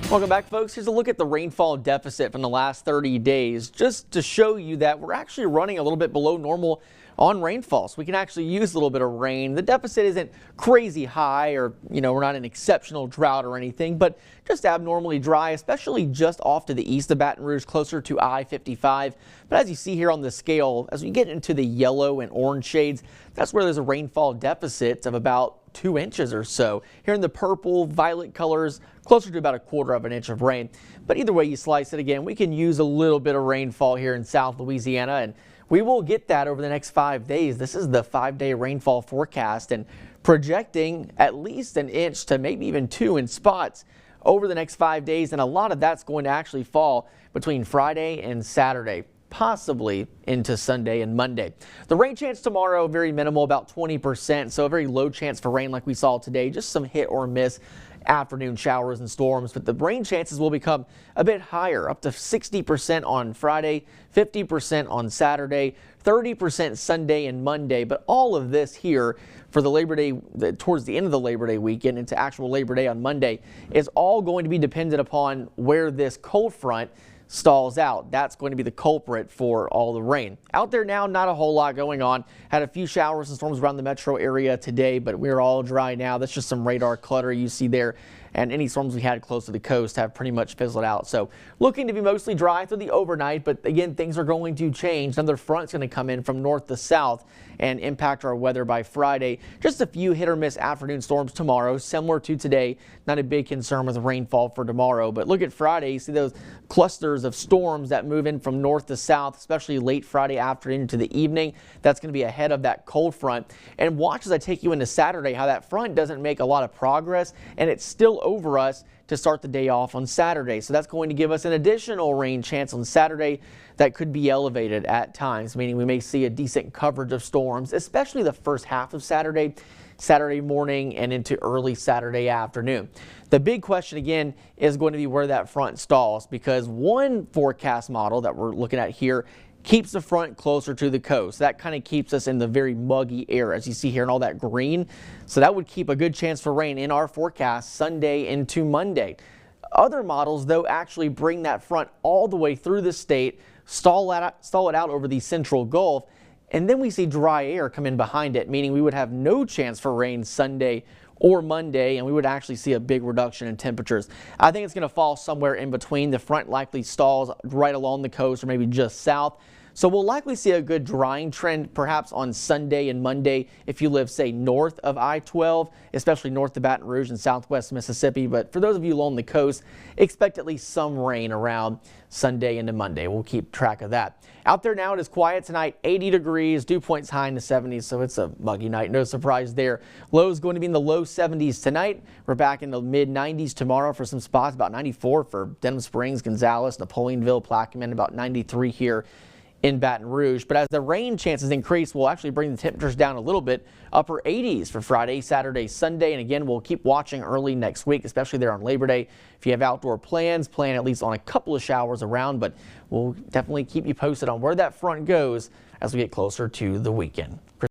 Welcome back, folks. Here's a look at the rainfall deficit from the last 30 days, just to show you that we're actually running a little bit below normal on rainfall. So we can actually use a little bit of rain. The deficit isn't crazy high, or we're not in exceptional drought or anything, but just abnormally dry, especially just off to the east of Baton Rouge, closer to I-55. But as you see here on the scale, as we get into the yellow and orange shades, that's where there's a rainfall deficit of about 2 inches or so. Here in the purple, violet colors, closer to about 1/4 of an inch of rain. But either way you slice it, again, we can use a little bit of rainfall here in South Louisiana, and we will get that over the next 5 days. This is the 5-day rainfall forecast, and projecting at least 1 inch to maybe even 2 in spots over the next 5 days. And a lot of that's going to actually fall between Friday and Saturday, possibly into Sunday and Monday. The rain chance tomorrow, very minimal, about 20%. So a very low chance for rain like we saw today, just some hit or miss afternoon showers and storms. But the rain chances will become a bit higher, up to 60% on Friday, 50% on Saturday, 30% Sunday and Monday. But all of this here for the Labor Day, towards the end of the Labor Day weekend into actual Labor Day on Monday, is all going to be dependent upon where this cold front stalls out. That's going to be the culprit for all the rain. Out there now, not a whole lot going on. Had a few showers and storms around the metro area today, but we're all dry now. That's just some radar clutter you see there. And any storms we had close to the coast have pretty much fizzled out. So looking to be mostly dry through the overnight, but again, things are going to change. Another front's going to come in from north to south and impact our weather by Friday. Just a few hit or miss afternoon storms tomorrow, similar to today. Not a big concern with rainfall for tomorrow, but look at Friday. You see those clusters of storms that move in from north to south, especially late Friday afternoon to the evening. That's going to be ahead of that cold front. And watch as I take you into Saturday how that front doesn't make a lot of progress, and it's still over us to start the day off on Saturday. So that's going to give us an additional rain chance on Saturday that could be elevated at times, meaning we may see a decent coverage of storms, especially the first half of Saturday morning and into early Saturday afternoon. The big question again is going to be where that front stalls, because one forecast model that we're looking at here keeps the front closer to the coast. That kind of keeps us in the very muggy air, as you see here in all that green. So that would keep a good chance for rain in our forecast Sunday into Monday. Other models, though, actually bring that front all the way through the state, stall it out over the central Gulf, and then we see dry air come in behind it, meaning we would have no chance for rain Sunday or Monday, and we would actually see a big reduction in temperatures. I think it's going to fall somewhere in between. The front likely stalls right along the coast or maybe just south. So we'll likely see a good drying trend perhaps on Sunday and Monday if you live, say, north of I-12, especially north of Baton Rouge and southwest Mississippi. But for those of you along the coast, expect at least some rain around Sunday into Monday. We'll keep track of that. Out there now, it is quiet tonight, 80 degrees, dew points high in the 70s, so it's a muggy night. No surprise there. Lows going to be in the low 70s tonight. We're back in the mid 90s tomorrow for some spots, about 94 for Denham Springs, Gonzales, Napoleonville, Plaquemine, about 93 here in Baton Rouge. But as the rain chances increase, we'll actually bring the temperatures down a little bit, upper 80s for Friday, Saturday, Sunday. And again, we'll keep watching early next week, especially there on Labor Day. If you have outdoor plans, plan at least on a couple of showers around, but we'll definitely keep you posted on where that front goes as we get closer to the weekend.